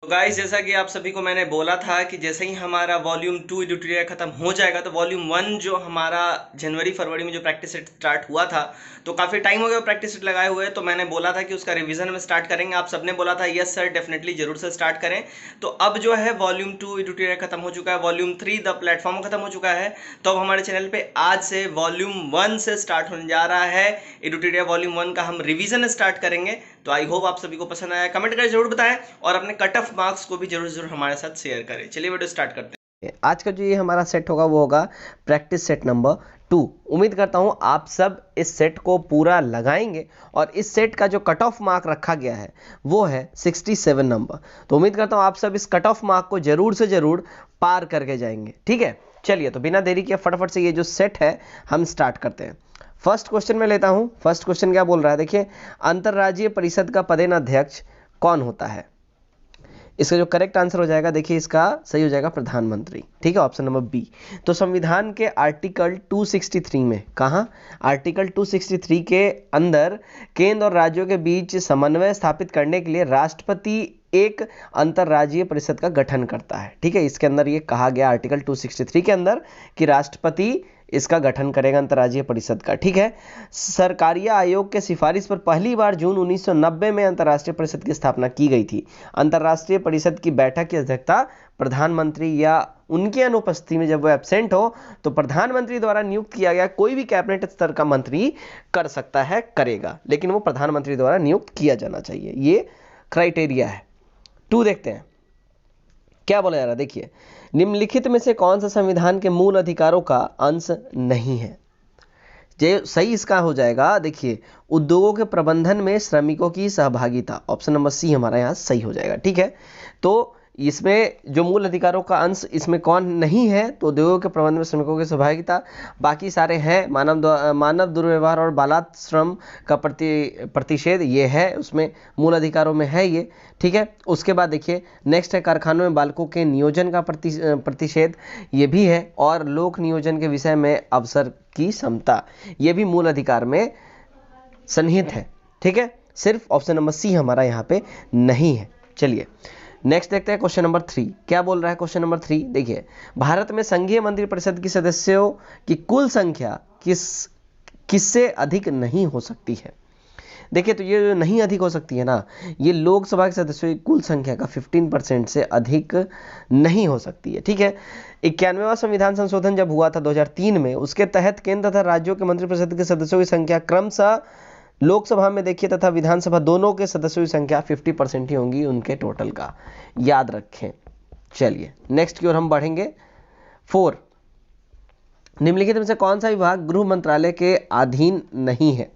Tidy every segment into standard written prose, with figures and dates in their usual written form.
तो गाइस, जैसा कि आप सभी को मैंने बोला था कि जैसे ही हमारा वॉल्यूम 2 एडिटोरियल खत्म हो जाएगा तो वॉल्यूम 1 जो हमारा जनवरी फरवरी में जो प्रैक्टिस सेट स्टार्ट हुआ था, तो काफ़ी टाइम हो गया प्रैक्टिस सेट लगाए हुए। तो मैंने बोला था कि उसका रिवीजन में स्टार्ट करेंगे। आप सबने बोला था यस सर, डेफिनेटली जरूर से स्टार्ट करें। तो अब जो है वॉल्यूम 2 एडिटोरियल खत्म हो चुका है, वॉल्यूम 3 द प्लेटफॉर्म खत्म हो चुका है। तो अब हमारे चैनल पे आज से वॉल्यूम 1 से स्टार्ट होने जा रहा है। एडिटोरियल वॉल्यूम 1 का हम रिवीजन स्टार्ट करेंगे। तो आई होप आप सभी को पसंद आया। कमेंट करके जरूर बताएं और अपने कट ऑफ मार्क्स को भी जरूर जरूर हमारे साथ शेयर करें। चलिए वीडियो स्टार्ट करते हैं। आज का जो ये हमारा सेट होगा वो होगा प्रैक्टिस सेट नंबर 2। उम्मीद करता हूं आप सब इस सेट को पूरा लगाएंगे और इस सेट का जो कट ऑफ मार्क रखा गया है वो है 67 नंबर। तो उम्मीद करता हूं आप सब इस कट ऑफ मार्क को जरूर से जरूर पार करके जाएंगे। ठीक है, चलिए तो बिना देरी किए फटाफट से ये जो सेट है हम स्टार्ट करते हैं। फर्स्ट क्वेश्चन में लेता हूं। फर्स्ट क्वेश्चन क्या बोल रहा है, देखिए, अंतरराज्यीय परिषद का पदेनाध्यक्ष कौन होता है? इसका जो करेक्ट आंसर हो जाएगा, देखिए इसका सही हो जाएगा प्रधानमंत्री। ठीक है, ऑप्शन नंबर बी। तो संविधान के आर्टिकल 263 में, कहाँ, आर्टिकल 263 के अंदर केंद्र और राज्यों के बीच समन्वय स्थापित करने के लिए राष्ट्रपति एक अंतरराज्यीय परिषद का गठन करता है। ठीक है, इसके अंदर ये कहा गया आर्टिकल 263 के अंदर कि राष्ट्रपति इसका गठन करेगा अंतरराज्यीय परिषद का। ठीक है, सरकारिया आयोग के सिफारिश पर पहली बार जून 1990 में अंतरराष्ट्रीय परिषद की स्थापना की गई थी। अंतरराष्ट्रीय परिषद की बैठक की अध्यक्षता प्रधानमंत्री या उनकी अनुपस्थिति में, जब वो एब्सेंट हो तो प्रधानमंत्री द्वारा नियुक्त किया गया कोई भी कैबिनेट स्तर का मंत्री कर सकता है, करेगा, लेकिन वो प्रधानमंत्री द्वारा नियुक्त किया जाना चाहिए। ये क्राइटेरिया है। 2 देखते हैं क्या बोला जा रहा है। देखिए, निम्नलिखित में से कौन सा संविधान के मूल अधिकारों का अंश नहीं है? जो सही इसका हो जाएगा, देखिए, उद्योगों के प्रबंधन में श्रमिकों की सहभागिता। ऑप्शन नंबर सी हमारा यहाँ सही हो जाएगा। ठीक है, तो इसमें जो मूल अधिकारों का अंश इसमें कौन नहीं है, तो उद्योगों के प्रबंधन में श्रमिकों की सहभागिता। बाकी सारे हैं, मानव दुर्व्यवहार और बालात श्रम का प्रतिषेध, ये है उसमें मूल अधिकारों में है ये। ठीक है, उसके बाद देखिए नेक्स्ट है कारखानों में बालकों के नियोजन का प्रतिषेध, ये भी है। और लोक नियोजन के विषय में अवसर की समता, ये भी मूल अधिकार में सन्निहित है। ठीक है, सिर्फ ऑप्शन नंबर सी हमारा यहाँ पे नहीं है। चलिए नेक्स्ट देखते हैं क्वेश्चन नंबर 3 क्या बोल रहा है। क्वेश्चन नंबर 3 देखिए, भारत में संघीय मंत्रिपरिषद की सदस्यों की कुल संख्या किससे अधिक नहीं हो सकती है? देखिए, तो ये जो नहीं अधिक हो सकती है ना, ये लोकसभा के सदस्यों की कुल संख्या का 15% से अधिक नहीं हो सकती है। ठीक है, 91वां संविधान संशोधन जब हुआ था 2003 में, उसके तहत केंद्र तथा राज्यों के मंत्रिपरिषद के सदस्यों की संख्या क्रमशः लोकसभा में देखिए तथा विधानसभा दोनों के सदस्यों की संख्या 50% ही होंगी उनके टोटल का, याद रखें। चलिए नेक्स्ट की ओर हम बढ़ेंगे। 4, निम्नलिखित में से कौन सा विभाग गृह मंत्रालय के अधीन नहीं है?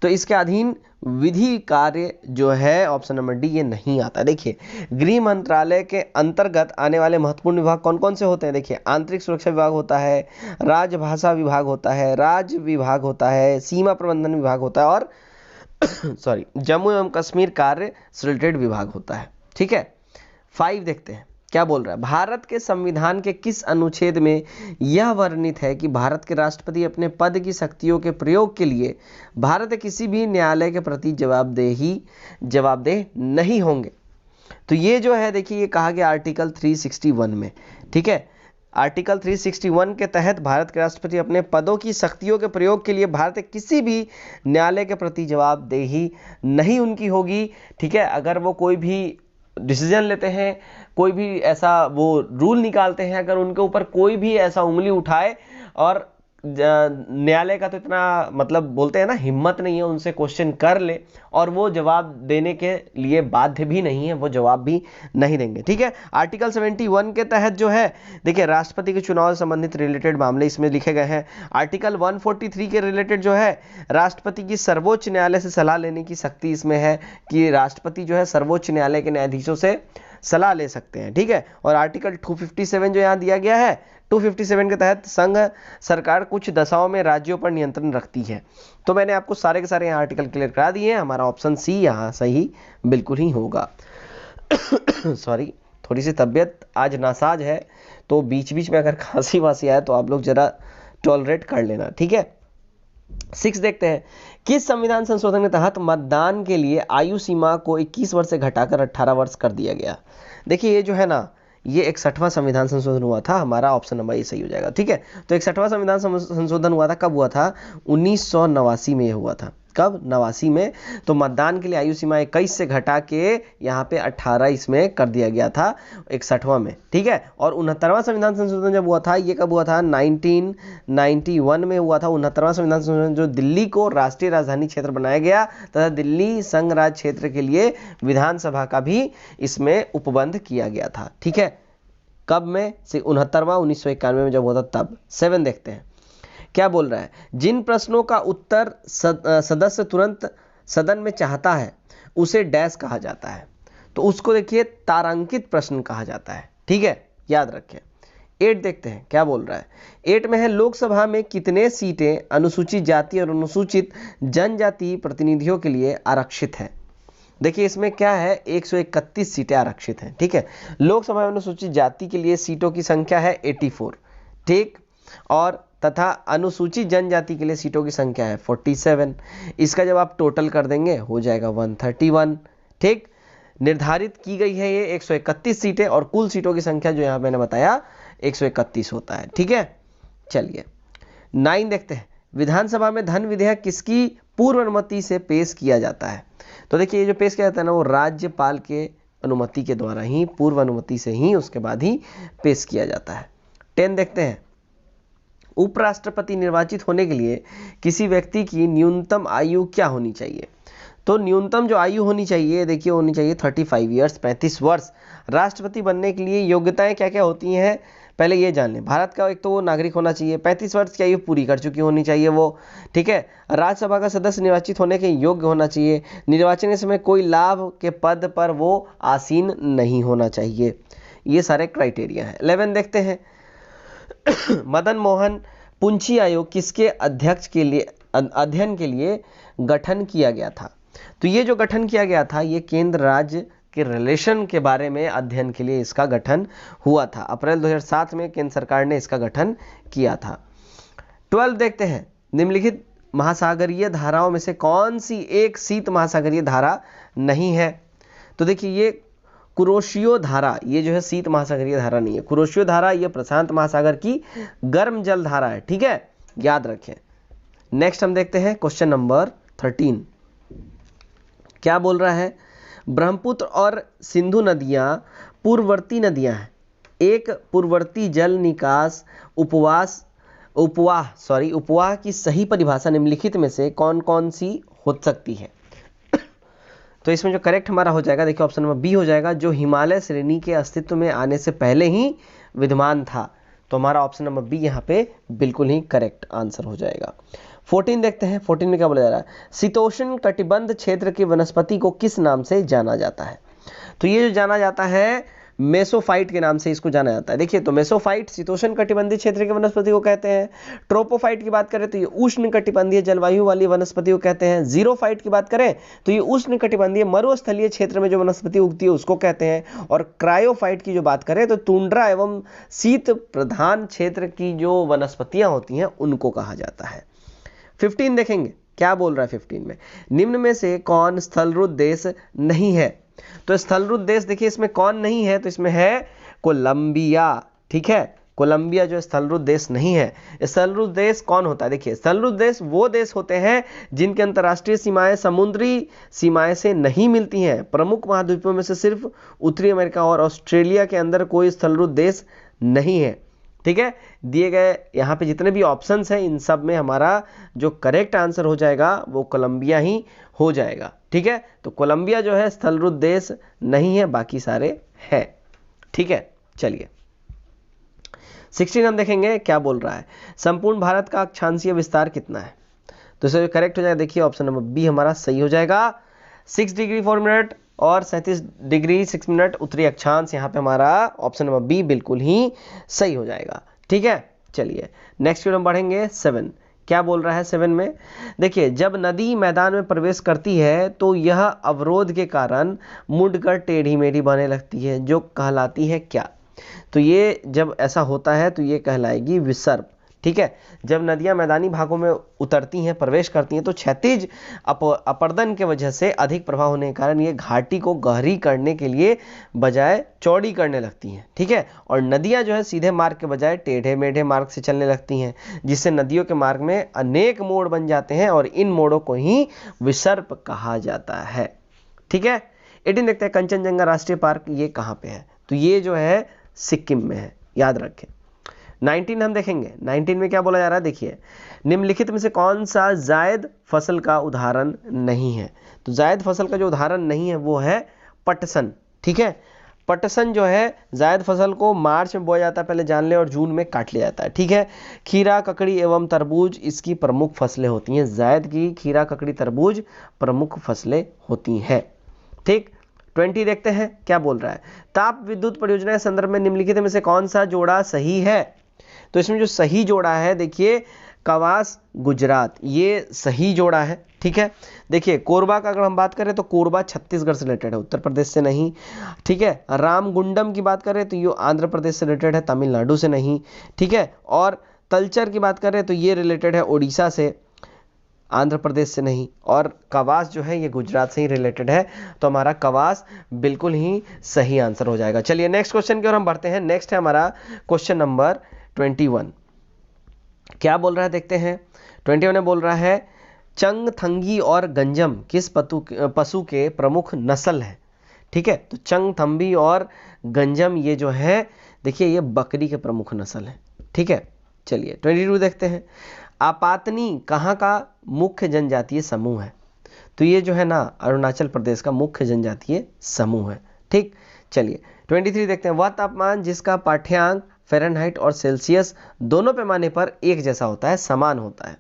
तो इसके अधीन विधि कार्य जो है, ऑप्शन नंबर डी, ये नहीं आता। देखिए, गृह मंत्रालय के अंतर्गत आने वाले महत्वपूर्ण विभाग कौन कौन से होते हैं? देखिए, आंतरिक सुरक्षा विभाग होता है, राजभाषा विभाग होता है, राज्य विभाग होता है, सीमा प्रबंधन विभाग होता है और जम्मू एवं कश्मीर कार्य से रिलेटेड विभाग होता है। ठीक है, 5 देखते हैं क्या बोल रहा है। भारत के संविधान के किस अनुच्छेद में यह वर्णित है कि भारत के राष्ट्रपति अपने पद की शक्तियों के प्रयोग के लिए भारत के किसी भी न्यायालय के प्रति जवाबदेह नहीं होंगे? तो ये जो है, देखिए, ये कहा गया आर्टिकल 361 में। ठीक है, आर्टिकल 361 के तहत भारत के राष्ट्रपति अपने पदों की शक्तियों के प्रयोग के लिए भारत के किसी भी न्यायालय के प्रति जवाबदेही नहीं उनकी होगी। ठीक है, अगर वो कोई भी डिसीजन लेते हैं, कोई भी ऐसा वो रूल निकालते हैं, अगर उनके ऊपर कोई भी ऐसा उंगली उठाए, और न्यायालय का तो इतना मतलब बोलते हैं ना, हिम्मत नहीं है उनसे क्वेश्चन कर ले, और वो जवाब देने के लिए बाध्य भी नहीं है, वो जवाब भी नहीं देंगे। ठीक है, आर्टिकल 71 के तहत जो है, देखिए, राष्ट्रपति के चुनाव से संबंधित रिलेटेड मामले इसमें लिखे गए हैं। आर्टिकल 143 के रिलेटेड जो है, राष्ट्रपति की सर्वोच्च न्यायालय से सलाह लेने की शक्ति इसमें है कि राष्ट्रपति जो है सर्वोच्च न्यायालय के न्यायाधीशों से सलाह ले सकते हैं। ठीक है, और आर्टिकल 257 जो यहाँ दिया गया है, 257 के तहत संघ सरकार कुछ दशाओं में राज्यों पर नियंत्रण रखती है। तो मैंने आपको सारे के सारे यहाँ आर्टिकल क्लियर करा दिए हैं। हमारा ऑप्शन सी यहाँ सही बिल्कुल ही होगा। थोड़ी सी तबीयत आज नासाज है, तो बीच बीच में अगर खांसी वासी आए तो आप लोग जरा टॉलरेट कर लेना। ठीक है, 6 देखते हैं, किस संविधान संशोधन के तहत मतदान के लिए आयु सीमा को 21 वर्ष से घटाकर 18 वर्ष कर दिया गया? देखिए ये जो है ना, ये 61वां संविधान संशोधन हुआ था, हमारा ऑप्शन नंबर ए सही हो जाएगा। ठीक है, तो 61वां संविधान संशोधन हुआ था, कब हुआ था? 1989 में हुआ था। कब? 89 में। तो मतदान के लिए आयु सीमा 21 से घटा के यहाँ पे 18 इसमें कर दिया गया था 61वां में। ठीक है, और 69वां संविधान संशोधन जब हुआ था, ये कब हुआ था? 1991 में हुआ था 69वां संविधान संशोधन, जो दिल्ली को राष्ट्रीय राजधानी क्षेत्र बनाया गया तथा दिल्ली संघ राज्य क्षेत्र के लिए विधानसभा का भी इसमें उपबंध किया गया था। ठीक है, कब में? 69वां 1991 में जब हुआ था तब। 7 देखते हैं, क्या बोल रहा है? जिन प्रश्नों का उत्तर सदस्य तुरंत सदन में चाहता है उसे डैश कहा जाता है। तो उसको देखिए तारांकित प्रश्न कहा जाता है। ठीक है, याद रखें। 8 देखते हैं, क्या बोल रहा है? 8 में है, लोकसभा में कितने सीटें अनुसूचित जाति और अनुसूचित जनजाति प्रतिनिधियों के लिए आरक्षित हैं? देखिए इसमें क्या है, 131 सीटें आरक्षित हैं। ठीक है, लोकसभा में अनुसूचित जाति के लिए सीटों की संख्या है 84। ठीक, और तथा अनुसूचित जनजाति के लिए सीटों की संख्या है 47। इसका जब आप टोटल कर देंगे हो जाएगा 131। ठीक, निर्धारित की गई है ये 131 सीटें और कुल सीटों की संख्या जो यहाँ मैंने बताया 131 होता है। ठीक है, चलिए 9 देखते हैं, विधानसभा में धन विधेयक किसकी पूर्व अनुमति से पेश किया जाता है? तो देखिए ये जो पेश किया जाता है ना, वो राज्यपाल के अनुमति के द्वारा ही, पूर्व अनुमति से ही उसके बाद ही पेश किया जाता है। 10 देखते हैं, उपराष्ट्रपति निर्वाचित होने के लिए किसी व्यक्ति की न्यूनतम आयु क्या होनी चाहिए? तो न्यूनतम जो आयु होनी चाहिए, देखिए होनी चाहिए 35 ईयर्स, 35 वर्ष। राष्ट्रपति बनने के लिए योग्यताएं क्या क्या होती हैं, पहले ये जान लें। भारत का एक तो वो नागरिक होना चाहिए, 35 वर्ष की आयु पूरी कर चुकी होनी चाहिए वो। ठीक है, राज्यसभा का सदस्य निर्वाचित होने के योग्य होना चाहिए, निर्वाचन के समय कोई लाभ के पद पर वो आसीन नहीं होना चाहिए। ये सारे क्राइटेरिया हैं। 11 देखते हैं, मदन मोहन पुंछी आयोग किसके अध्यक्ष के लिए अध्ययन के लिए गठन किया गया था? तो ये जो गठन किया गया था, ये केंद्र राज्य के रिलेशन के बारे में अध्ययन के लिए इसका गठन हुआ था। अप्रैल 2007 में केंद्र सरकार ने इसका गठन किया था। 12 देखते हैं, निम्नलिखित महासागरीय धाराओं में से कौन सी एक शीत महासागरीय धारा नहीं है? तो देखिए ये कुरोशियो धारा, ये जो है शीत महासागरीय धारा नहीं है। कुरोशियो धारा ये प्रशांत महासागर की गर्म जल धारा है। ठीक है, याद रखें। नेक्स्ट हम देखते हैं क्वेश्चन नंबर 13, क्या बोल रहा है? ब्रह्मपुत्र और सिंधु नदियां पूर्ववर्ती नदियां हैं। एक पूर्ववर्ती जल निकास उपवाह की सही परिभाषा निम्नलिखित में से कौन कौन सी हो सकती है? तो इसमें जो करेक्ट हमारा हो जाएगा, देखिए ऑप्शन नंबर बी हो जाएगा, जो हिमालय श्रेणी के अस्तित्व में आने से पहले ही विद्यमान था। तो हमारा ऑप्शन नंबर बी यहाँ पे बिल्कुल ही करेक्ट आंसर हो जाएगा। 14 देखते हैं, 14 में क्या बोला जा रहा है? शीतोष्ण कटिबंध क्षेत्र की वनस्पति को किस नाम से जाना जाता है? तो ये जो जाना जाता है मेसोफाइट के नाम से इसको जाना जाता है। देखिए तो मेसोफाइट शीतोष्ण कटिबंधीय क्षेत्र की वनस्पति को कहते हैं। ट्रोपोफाइट की बात करें तो ये उष्ण कटिबंधीय जलवायु वाली वनस्पति को कहते हैं। जीरोफाइट की बात करें तो ये उष्ण कटिबंधीय मरुस्थलीय क्षेत्र में जो वनस्पति उगती है उसको कहते हैं। और क्रायोफाइट की जो बात करें तो टुंड्रा एवं शीत प्रधान क्षेत्र की जो वनस्पतियां होती हैं उनको कहा जाता है। 15 देखेंगे, क्या बोल रहा है 15 में? निम्न में से कौन स्थलरुद्ध देश नहीं है? तो स्थलरुद्ध देश देखिए इसमें कौन नहीं है, तो इसमें है कोलंबिया। ठीक है, कोलंबिया जो स्थलरुद्ध देश नहीं है। स्थलरुद्ध देश कौन होता है? देखिए स्थलरुद्ध देश वो देश होते हैं जिनके अंतर्राष्ट्रीय सीमाएं समुद्री सीमाएं से नहीं मिलती हैं। प्रमुख महाद्वीपों में से सिर्फ उत्तरी अमेरिका और ऑस्ट्रेलिया के अंदर कोई स्थलरुद्ध देश नहीं है। ठीक है, दिए गए यहाँ पे जितने भी ऑप्शंस हैं इन सब में हमारा जो करेक्ट आंसर हो जाएगा वो कोलंबिया ही हो जाएगा। ठीक है, तो कोलंबिया जो है स्थलरुद्ध देश नहीं है, बाकी सारे हैं। ठीक है, चलिए 16 हम देखेंगे, क्या बोल रहा है? संपूर्ण भारत का अक्षांशीय विस्तार कितना है? तो इसे करेक्ट हो जाएगा, देखिए ऑप्शन नंबर बी हमारा सही हो जाएगा। 6 डिग्री 4 मिनट और 37 डिग्री 6 मिनट उत्तरी अक्षांश, यहाँ पे हमारा ऑप्शन नंबर बी बिल्कुल ही सही हो जाएगा। ठीक है, चलिए नेक्स्ट क्वेश्चन बढ़ेंगे 7, क्या बोल रहा है 7 में? देखिए जब नदी मैदान में प्रवेश करती है तो यह अवरोध के कारण मुड़कर टेढ़ी मेढ़ी बनने लगती है, जो कहलाती है क्या? तो ये जब ऐसा होता है तो ये कहलाएगी विसर्प। ठीक है, जब नदियां मैदानी भागों में उतरती हैं, प्रवेश करती हैं, तो क्षैतिज अपर्दन के वजह से अधिक प्रभाव होने के कारण ये घाटी को गहरी करने के लिए बजाय चौड़ी करने लगती हैं। ठीक है, और नदियां जो है सीधे मार्ग के बजाय टेढ़े मेढ़े मार्ग से चलने लगती हैं, जिससे नदियों के मार्ग में अनेक मोड़ बन जाते हैं और इन मोड़ों को ही विसर्प कहा जाता है। ठीक है, 18 देखते हैं, कंचनजंगा राष्ट्रीय पार्क ये कहाँ पे है? तो ये जो है सिक्किम में है, याद रखें। 19 हम देखेंगे, 19 में क्या बोला जा रहा है, देखिए, निम्नलिखित में से कौन सा जायद फसल का उदाहरण नहीं है? तो जायद फसल का जो उदाहरण नहीं है वो है पटसन। ठीक है, पटसन जो है जायद फसल को मार्च में बोया जाता है, पहले जान ले, और जून में काट लिया जाता है। ठीक है, खीरा, ककड़ी एवं तरबूज इसकी प्रमुख फसलें होती हैं। जायद की खीरा, ककड़ी, तरबूज प्रमुख फसलें होती हैं। ठीक, 20 देखते हैं क्या बोल रहा है, ताप विद्युत परियोजना के संदर्भ में निम्नलिखित में से कौन सा जोड़ा सही है? तो इसमें जो सही जोड़ा है, देखिए, कवास गुजरात, ये सही जोड़ा है। ठीक है, देखिए, कोरबा का अगर हम बात करें तो कोरबा छत्तीसगढ़ से रिलेटेड है, उत्तर प्रदेश से नहीं। ठीक है, रामगुंडम की बात करें तो ये आंध्र प्रदेश से रिलेटेड है, तमिलनाडु से नहीं। ठीक है, और तलचर की बात करें तो ये रिलेटेड है उड़ीसा से, आंध्र प्रदेश से नहीं। और कवास जो है ये गुजरात से ही रिलेटेड है, तो हमारा कवास बिल्कुल ही सही आंसर हो जाएगा। चलिए नेक्स्ट क्वेश्चन की ओर हम बढ़ते हैं। नेक्स्ट है हमारा क्वेश्चन नंबर 21। क्या बोल रहा है देखते हैं। 21 में बोल रहा है, चंगथंगी और गंजम किस पशु के प्रमुख नस्ल है? ठीक है, तो चंगथंबी और गंजम ये जो है, देखिए, ये बकरी के प्रमुख नस्ल है। ठीक है, चलिए 22 देखते हैं, आपातनी कहाँ का मुख्य जनजातीय समूह है? तो ये जो है ना, अरुणाचल प्रदेश का मुख्य जनजातीय समूह है। ठीक, चलिए 23 देखते हैं, वह तापमान जिसका पाठ्यांक फ़ारेनहाइट और सेल्सियस दोनों पैमाने पर एक जैसा होता है, समान होता है,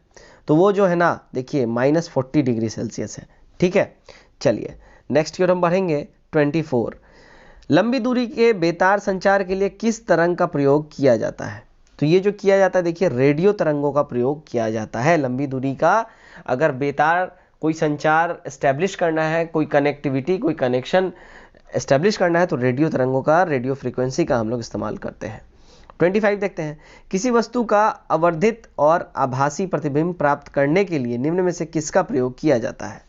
तो वो जो है ना, देखिए, -40 डिग्री सेल्सियस है। ठीक है, चलिए नेक्स्ट की ओर हम बढ़ेंगे। 24, लंबी दूरी के बेतार संचार के लिए किस तरंग का प्रयोग किया जाता है? तो ये जो किया जाता है, देखिए, रेडियो तरंगों का प्रयोग किया जाता है। लंबी दूरी का अगर बेतार कोई संचार एस्टेब्लिश करना है, कोई कनेक्टिविटी, कोई कनेक्शन एस्टेब्लिश करना है, तो रेडियो तरंगों का, रेडियो फ्रीक्वेंसी का हम लोग इस्तेमाल करते हैं। 25 देखते हैं, किसी वस्तु का आवर्धित और आभासी प्रतिबिंब प्राप्त करने के लिए निम्न में से किसका प्रयोग किया जाता है?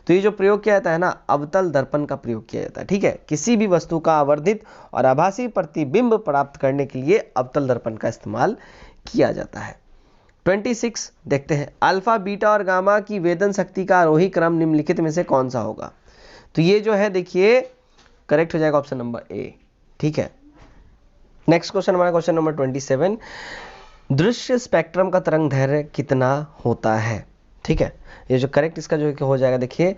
तो ये जो प्रयोग किया जाता है ना, अवतल दर्पण का प्रयोग किया जाता है। ठीक है, किसी भी वस्तु का आवर्धित और आभासी प्रतिबिंब प्राप्त करने के लिए अवतल दर्पण का इस्तेमाल किया जाता है। 26 देखते हैं, अल्फा, बीटा और गामा की वेदन शक्ति का आरोही क्रम निम्नलिखित में से कौन सा होगा? तो ये जो है, देखिए, करेक्ट हो जाएगा ऑप्शन नंबर ए। ठीक है, नेक्स्ट क्वेश्चन हमारा क्वेश्चन नंबर 27, दृश्य स्पेक्ट्रम का तरंग दैर्घ्य कितना होता है? ठीक है, ये जो करेक्ट इसका जो हो जाएगा, देखिए,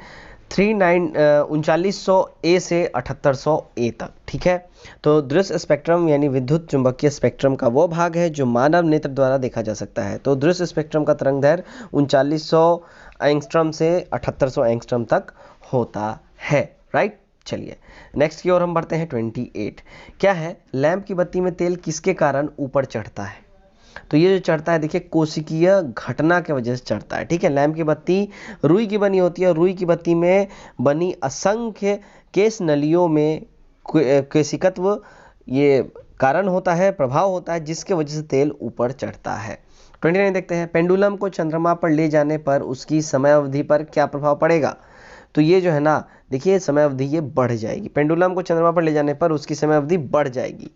3900 ए से 7800 ए तक। ठीक है, तो दृश्य स्पेक्ट्रम यानी विद्युत चुंबकीय स्पेक्ट्रम का वो भाग है जो मानव नेत्र द्वारा देखा जा सकता है। तो दृश्य स्पेक्ट्रम का तरंग दैर्घ्य 3900 एंगस्ट्रॉम से 7800 एंगस्ट्रॉम तक होता है। राइट, चलिए नेक्स्ट की ओर हम बढ़ते हैं। 28 क्या है, लैंप की बत्ती में तेल किसके कारण ऊपर चढ़ता है? तो ये जो चढ़ता है, देखिए, कोशिकीय घटना के वजह से चढ़ता है। ठीक है, लैंप की बत्ती रुई की बनी होती है, रुई की बत्ती में बनी असंख्य केश नलियों में केशिकत्व ये कारण होता है, प्रभाव होता है, जिसके वजह से तेल ऊपर चढ़ता है। 29 देखते हैं, पेंडुलम को चंद्रमा पर ले जाने पर उसकी समय अवधि पर क्या प्रभाव पड़ेगा? तो ये जो है ना, देखिए, समय अवधि ये बढ़ जाएगी। पेंडुलम को चंद्रमा पर ले जाने पर उसकी समय अवधि बढ़ जाएगी,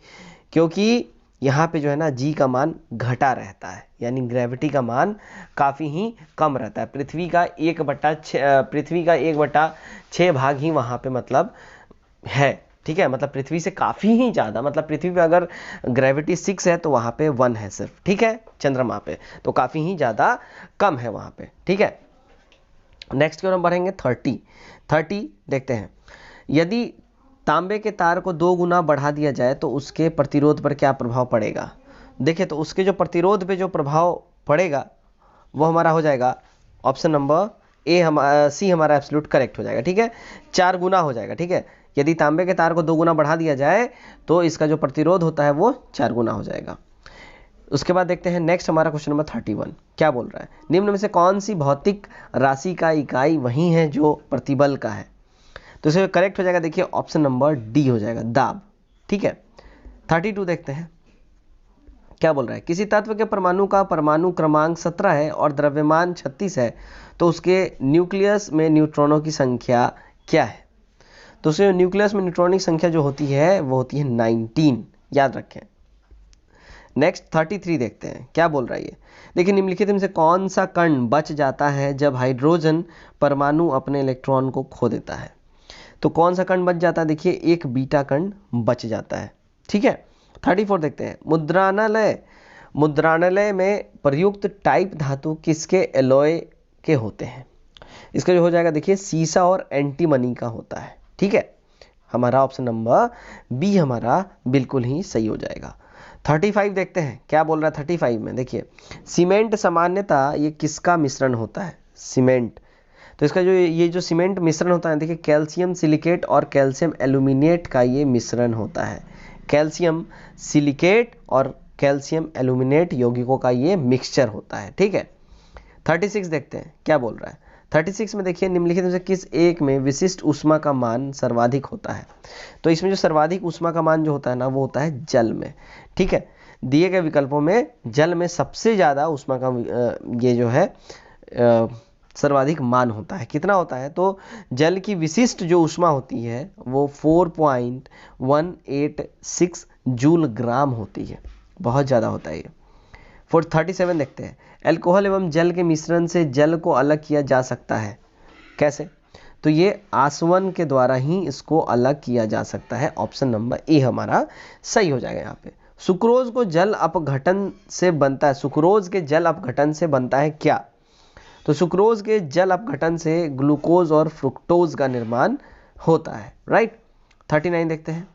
क्योंकि यहाँ पे जो है ना, जी का मान घटा रहता है, यानी ग्रेविटी का मान काफ़ी ही कम रहता है। पृथ्वी का 1/6 भाग ही वहाँ पे मतलब है। ठीक है, मतलब पृथ्वी से काफ़ी ही ज़्यादा, मतलब पृथ्वी पे अगर ग्रेविटी 6 है तो वहाँ पे 1 है सिर्फ। ठीक है, चंद्रमा पे तो काफ़ी ही ज़्यादा कम है वहाँ पे। ठीक है, नेक्स्ट की ओर हम बढ़ेंगे। 30 देखते हैं, यदि तांबे के तार को 2 गुना बढ़ा दिया जाए तो उसके प्रतिरोध पर क्या प्रभाव पड़ेगा? देखिए, तो उसके जो प्रतिरोध पे जो प्रभाव पड़ेगा वो हमारा हो जाएगा ऑप्शन नंबर ए, सी हमारा एब्सोल्यूट करेक्ट हो जाएगा। ठीक है, 4 गुना हो जाएगा। ठीक है, यदि तांबे के तार को 2 गुना बढ़ा दिया जाए तो इसका जो प्रतिरोध होता है वो 4 गुना हो जाएगा। उसके बाद देखते हैं नेक्स्ट हमारा क्वेश्चन नंबर 31 क्या बोल रहा है, निम्न में से कौन सी भौतिक राशि का इकाई वही है जो प्रतिबल का है? तो इसे करेक्ट हो जाएगा, देखिए, ऑप्शन नंबर डी हो जाएगा, दाब। ठीक है, 32 देखते हैं क्या बोल रहा है, किसी तत्व के परमाणु का परमाणु क्रमांक 17 है और द्रव्यमान 36 है तो उसके न्यूक्लियस में न्यूट्रॉनों की संख्या क्या है। तो उसके न्यूक्लियस में न्यूट्रॉनों की संख्या जो होती है वो होती है 19, याद रखें। नेक्स्ट 33 देखते हैं, क्या बोल रहा है ये। देखिए, निम्नलिखित में से कौन सा कण बच जाता है जब हाइड्रोजन परमाणु अपने इलेक्ट्रॉन को खो देता है। तो कौन सा कण बच जाता है, देखिए एक बीटा कण बच जाता है, ठीक है। 34 देखते हैं, मुद्राणालय में प्रयुक्त टाइप धातु किसके एलॉय के होते हैं। इसका जो हो जाएगा देखिए सीसा और एंटीमनी का होता है, ठीक है। हमारा ऑप्शन नंबर बी हमारा बिल्कुल ही सही हो जाएगा। 35 देखते हैं, क्या बोल रहा है 35 में। देखिए, सीमेंट सामान्यतः ये किसका मिश्रण होता है, सीमेंट। तो इसका जो ये जो सीमेंट मिश्रण होता है, देखिए कैल्शियम सिलिकेट और कैल्शियम एल्यूमिनेट का ये मिश्रण होता है। कैल्शियम सिलिकेट और कैल्शियम एल्यूमिनेट यौगिकों का ये मिक्सचर होता है, ठीक है। 36 देखते हैं, क्या बोल रहा है। 36 में देखिए, निम्नलिखित में से किस एक में विशिष्ट ऊष्मा का मान सर्वाधिक होता है। तो इसमें जो सर्वाधिक ऊष्मा का मान जो होता है ना, वो होता है जल में, ठीक है। दिए गए विकल्पों में जल में सबसे ज़्यादा ऊष्मा का ये जो है सर्वाधिक मान होता है। कितना होता है, तो जल की विशिष्ट जो ऊष्मा होती है वो 4.186 जूल ग्राम होती है, बहुत ज़्यादा होता है ये। 37 देखते हैं, अल्कोहल एवं जल के मिश्रण से जल को अलग किया जा सकता है, कैसे। तो ये आसवन के द्वारा ही इसको अलग किया जा सकता है। ऑप्शन नंबर ए हमारा सही हो जाएगा यहाँ पे। सुक्रोज को जल अपघटन से बनता है, सुक्रोज के जल अपघटन से बनता है क्या। तो सुक्रोज के जल अपघटन से ग्लूकोज और फ्रुक्टोज का निर्माण होता है, राइट। 39 देखते हैं,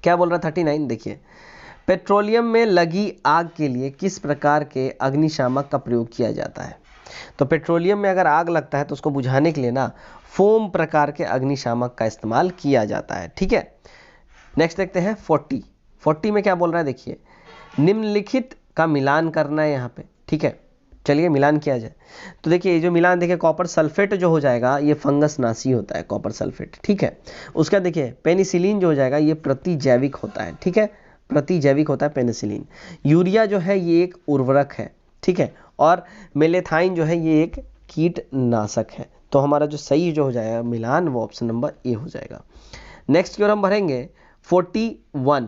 क्या बोल रहा है 39। देखिए, पेट्रोलियम में लगी आग के लिए किस प्रकार के अग्निशामक का प्रयोग किया जाता है। तो पेट्रोलियम में अगर आग लगता है तो उसको बुझाने के लिए ना फोम प्रकार के अग्निशामक का इस्तेमाल किया जाता है, ठीक है। नेक्स्ट देखते हैं 40 में क्या बोल रहा है। देखिए, निम्नलिखित का मिलान करना है यहाँ पे, ठीक है। चलिए मिलान किया जाए। तो देखिए, ये जो मिलान देखिए कॉपर सल्फेट जो हो जाएगा ये फंगस नाशी होता है, कॉपर सल्फेट, ठीक है। उसका देखिए पेनिसिलिन जो हो जाएगा ये प्रतिजैविक होता है, ठीक है, प्रतिजैविक होता है पेनिसिलिन। यूरिया जो है ये एक उर्वरक है, ठीक है। और मेलेथाइन जो है ये एक कीटनाशक है। तो हमारा जो सही जो हो जाएगा मिलान वो ऑप्शन नंबर ए हो जाएगा। नेक्स्ट की ओर हम भरेंगे 41,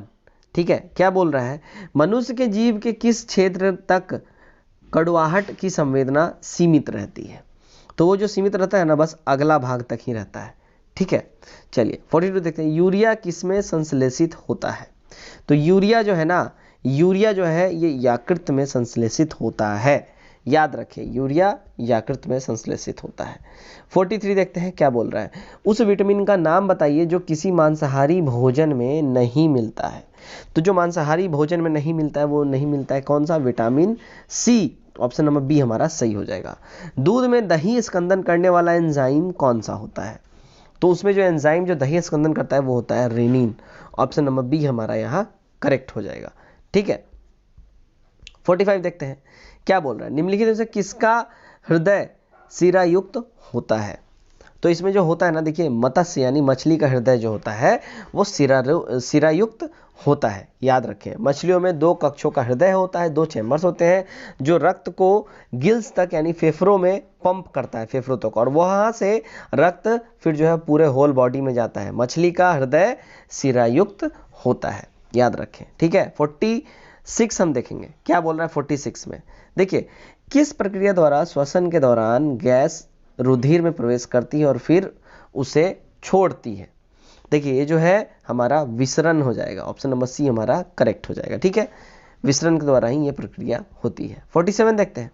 ठीक है। क्या बोल रहा है, मनुष्य के जीव के किस क्षेत्र तक कड़वाहट की संवेदना सीमित रहती है। तो वो जो सीमित रहता है ना, बस अगला भाग तक ही रहता है, ठीक है। चलिए 42 देखते हैं, यूरिया किसमें संश्लेषित होता है। तो यूरिया जो है ना, यूरिया जो है ये यकृत में संश्लेषित होता है, याद रखें, यूरिया यकृत में संश्लेषित होता है। 43 देखते हैं, क्या बोल रहा है, उस विटामिन का नाम बताइए जो किसी मांसाहारी भोजन में नहीं मिलता है। तो जो मांसाहारी भोजन में नहीं मिलता है वो नहीं मिलता है कौन सा, vitamin C. Option number B हमारा सही हो जाएगा। दूध में दही स्कंदन करने वाला एंजाइम कौन सा होता है। तो उसमें जो एंजाइम जो दही स्कंदन करता है वो होता है रेनिन। ऑप्शन नंबर बी हमारा यहाँ करेक्ट हो जाएगा, ठीक है। 45 देखते हैं, क्या बोल रहा है, निम्नलिखित में से किसका हृदय सिरायुक्त होता है। तो इसमें जो होता है ना, देखिए मत्स्य यानी मछली का हृदय जो होता है वो सिरायुक्त होता है, याद रखें। मछलियों में 2 कक्षों का हृदय होता है, 2 चैम्बर्स होते हैं जो रक्त को गिल्स तक यानी फेफड़ों में पंप करता है, फेफड़ों तक, और वहाँ से रक्त फिर जो है पूरे होल बॉडी में जाता है। मछली का हृदय सिरायुक्त होता है, याद रखें, ठीक है। 46 हम देखेंगे, क्या बोल रहा है 46 में। देखिए, किस प्रक्रिया द्वारा श्वसन के दौरान गैस रुधिर में प्रवेश करती है और फिर उसे छोड़ती है। देखिए, ये जो है हमारा विसरण हो जाएगा, ऑप्शन नंबर सी हमारा करेक्ट हो जाएगा, ठीक है। विसरण के द्वारा ही ये प्रक्रिया होती है। 47 देखते हैं,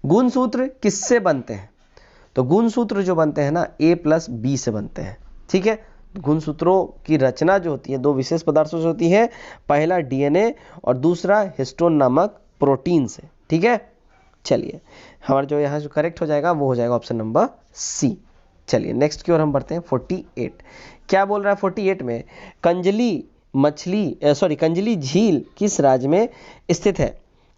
गुणसूत्र किससे बनते हैं। तो गुणसूत्र जो बनते हैं ना A+B से बनते हैं, ठीक है। गुणसूत्रों की रचना जो होती है 2 विशेष पदार्थों से होती है, पहला DNA और दूसरा हिस्टोन नामक प्रोटीन से, ठीक है। चलिए, हमारा जो यहाँ जो करेक्ट हो जाएगा वो हो जाएगा ऑप्शन नंबर सी। चलिए नेक्स्ट की ओर हम बढ़ते हैं 48। क्या बोल रहा है 48 में, कंजली झील किस राज्य में स्थित है।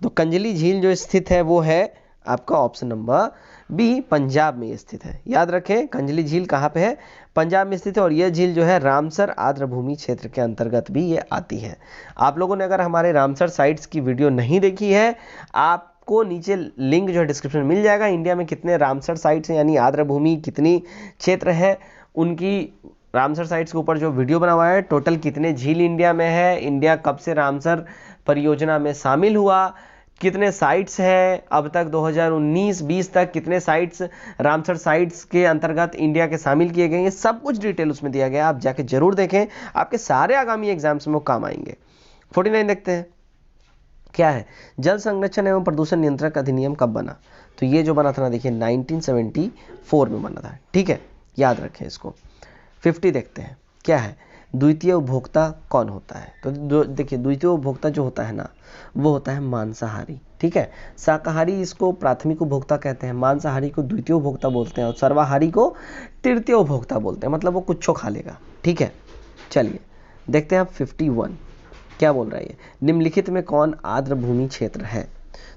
तो कंजली झील जो स्थित है वो है आपका ऑप्शन नंबर बी पंजाब में स्थित है। याद रखें, कंजली झील कहाँ पे है? पंजाब में स्थित है। और यह झील जो है रामसर आर्द्रभूमि क्षेत्र के अंतर्गत भी ये आती है। आप लोगों ने अगर हमारे रामसर साइट्स की वीडियो नहीं देखी है, आपको नीचे लिंक जो है डिस्क्रिप्शन में मिल जाएगा। इंडिया में कितने रामसर साइट्स हैं, यानी आर्द्रभूमि कितनी क्षेत्र है, उनकी रामसर साइट्स के ऊपर जो वीडियो बना हुआ है, टोटल कितने झील इंडिया में है, इंडिया कब से रामसर परियोजना में शामिल हुआ, कितने साइट्स हैं अब तक 2019-20 तक, कितने साइट्स रामसर साइट्स के अंतर्गत इंडिया के शामिल किए गए हैं, सब कुछ डिटेल उसमें दिया गया है। आप जाके जरूर देखें, आपके सारे आगामी एग्जाम्स में वो काम आएंगे। 49 देखते हैं क्या है। जल संरक्षण एवं प्रदूषण नियंत्रण अधिनियम कब बना? तो ये जो बना था ना, देखिए 1974 में बना था। ठीक है, याद रखें इसको। 50 देखते हैं क्या है। द्वितीय उपभोक्ता कौन होता है? तो देखिए, द्वितीय उपभोक्ता जो होता है ना, वो होता है मांसाहारी। ठीक है, शाकाहारी इसको प्राथमिक उपभोक्ता कहते हैं, मांसाहारी को द्वितीय उपभोक्ता बोलते हैं, और सर्वाहारी को तृतीय उपभोक्ता बोलते हैं, मतलब वो कुछ खा लेगा। ठीक है, चलिए देखते हैं आप 51 क्या बोल रहा है। निम्नलिखित में कौन आर्द्रभूमि क्षेत्र है?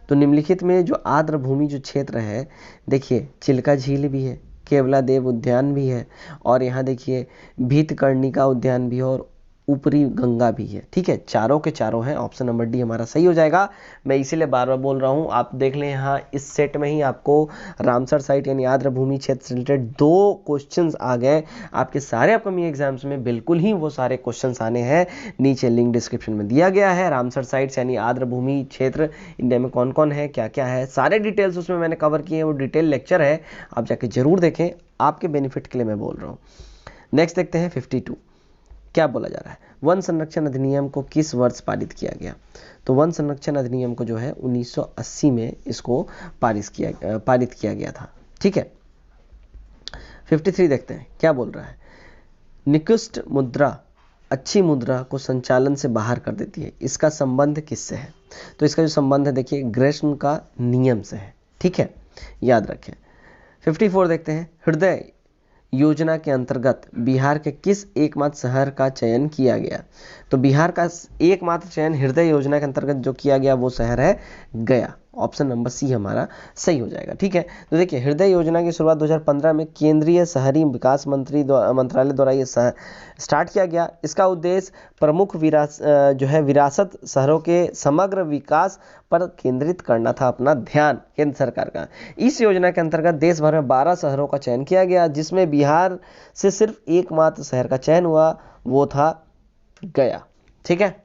तो निम्नलिखित में जो आर्द्रभूमि जो क्षेत्र है, देखिए चिल्का झील भी है, केवलादेव उद्यान भी है, और यहाँ देखिए भीतकर्णिका उद्यान भी है, और ऊपरी गंगा भी है। ठीक है, चारों के चारों हैं। ऑप्शन नंबर डी हमारा सही हो जाएगा। मैं इसीलिए बार बार बोल रहा हूँ, आप देख लें यहाँ इस सेट में ही आपको रामसर साइट यानी आर्द्रभूमि क्षेत्र से रिलेटेड 2 क्वेश्चंस आ गए। आपके सारे अपकमिंग एग्जाम्स में बिल्कुल ही वो सारे क्वेश्चंस आने हैं। नीचे लिंक डिस्क्रिप्शन में दिया गया है। रामसर साइट्स यानी आर्द्रभूमि क्षेत्र इंडिया में कौन कौन है, क्या क्या है, सारे डिटेल्स उसमें मैंने कवर किए हैं। वो डिटेल लेक्चर है, आप जाके जरूर देखें, आपके बेनिफिट के लिए मैं बोल रहा हूँ। नेक्स्ट देखते हैं 52 क्या बोला जा रहा है। वन संरक्षण अधिनियम को किस वर्ष पारित किया गया? तो वन संरक्षण अधिनियम को जो है 1980 में इसको पारित किया गया था। ठीक है, 53 देखते हैं क्या बोल रहा है। निकृष्ट मुद्रा अच्छी मुद्रा को संचालन से बाहर कर देती है, इसका संबंध किससे है? तो इसका जो संबंध है, देखिए ग्रेशम का नियम से है। ठीक है, याद रखें। 54 देखते हैं। हृदय योजना के अंतर्गत बिहार के किस एकमात्र शहर का चयन किया गया? तो बिहार का एकमात्र चयन हृदय योजना के अंतर्गत जो किया गया वो शहर है गया। ऑप्शन नंबर सी हमारा सही हो जाएगा। ठीक है, तो देखिए हृदय योजना की शुरुआत 2015 में केंद्रीय शहरी विकास मंत्रालय द्वारा ये स्टार्ट किया गया। इसका उद्देश्य प्रमुख विरासत शहरों के समग्र विकास पर केंद्रित करना था अपना ध्यान, केंद्र सरकार का। इस योजना के अंतर्गत देश भर में 12 शहरों का चयन किया गया, जिसमें बिहार से सिर्फ एकमात्र शहर का चयन हुआ, वो था गया। ठीक है,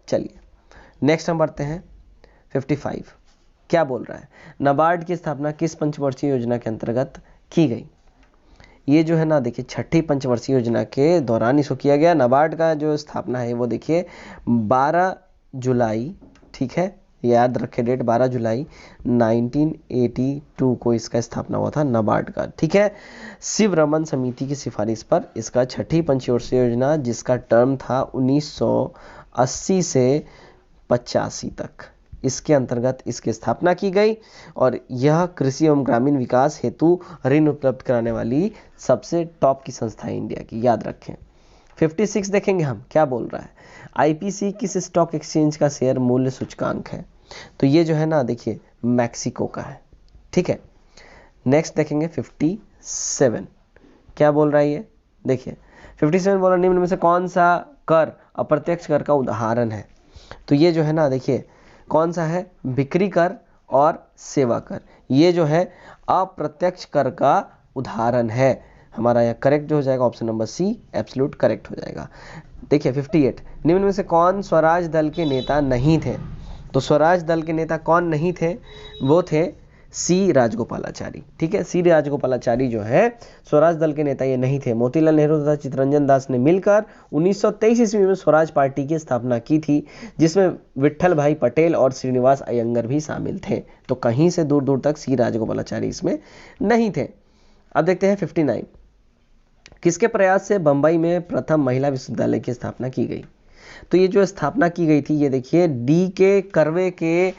चलिए नेक्स्ट हम बढ़ते हैं 55 क्या बोल रहा है। नाबार्ड की स्थापना किस पंचवर्षीय योजना के अंतर्गत की गई? ये जो है ना, देखिए छठी पंचवर्षीय योजना के दौरान इसको किया गया। नाबार्ड का जो स्थापना है वो देखिए 12 जुलाई, ठीक है, याद रखें डेट, 12 जुलाई 1982 को इसका स्थापना हुआ था नाबार्ड का। ठीक है, शिव रमन समिति की सिफारिश पर इसका छठी पंचवर्षीय योजना, जिसका टर्म था 1980 से 85 तक, इसके अंतर्गत इसकी स्थापना की गई। और यह कृषि एवं ग्रामीण विकास हेतु ऋण उपलब्ध कराने वाली सबसे टॉप की संस्था है इंडिया की, याद रखें। 56 देखेंगे हम क्या बोल रहा है। आईपीसी किस स्टॉक एक्सचेंज का शेयर मूल्य सूचकांक है? तो ये जो है ना, देखिए मैक्सिको का है। ठीक है, नेक्स्ट देखेंगे 57 क्या बोल रहा है ये, देखिए 57 बोल रहा निम्न में से कौन सा कर अप्रत्यक्ष कर का उदाहरण है? तो ये जो है ना, देखिए कौन सा है, बिक्री कर और सेवा कर, ये जो है अप्रत्यक्ष कर का उदाहरण है। हमारा यह करेक्ट जो हो जाएगा option number C absolute correct हो जाएगा। देखिए 58 निम्न में से कौन स्वराज दल के नेता नहीं थे? तो स्वराज दल के नेता कौन नहीं थे? वो थे सी राजगोपालाचारी। ठीक है, सी राजगोपालाचारी जो है स्वराज दल के नेता ये नहीं थे। मोतीलाल नेहरू तथा चित्तरंजन दास ने मिलकर 1923 ईस्वी में स्वराज पार्टी की स्थापना की थी, जिसमें विट्ठल भाई पटेल और श्रीनिवास अयंगर भी शामिल थे। तो कहीं से दूर दूर तक सी राजगोपालाचारी इसमें नहीं थे। अब देखते हैं 59 किसके प्रयास से बंबई में प्रथम महिला विश्वविद्यालय की स्थापना की गई? तो ये जो स्थापना की गई थी, ये देखिए डी के कर्वे के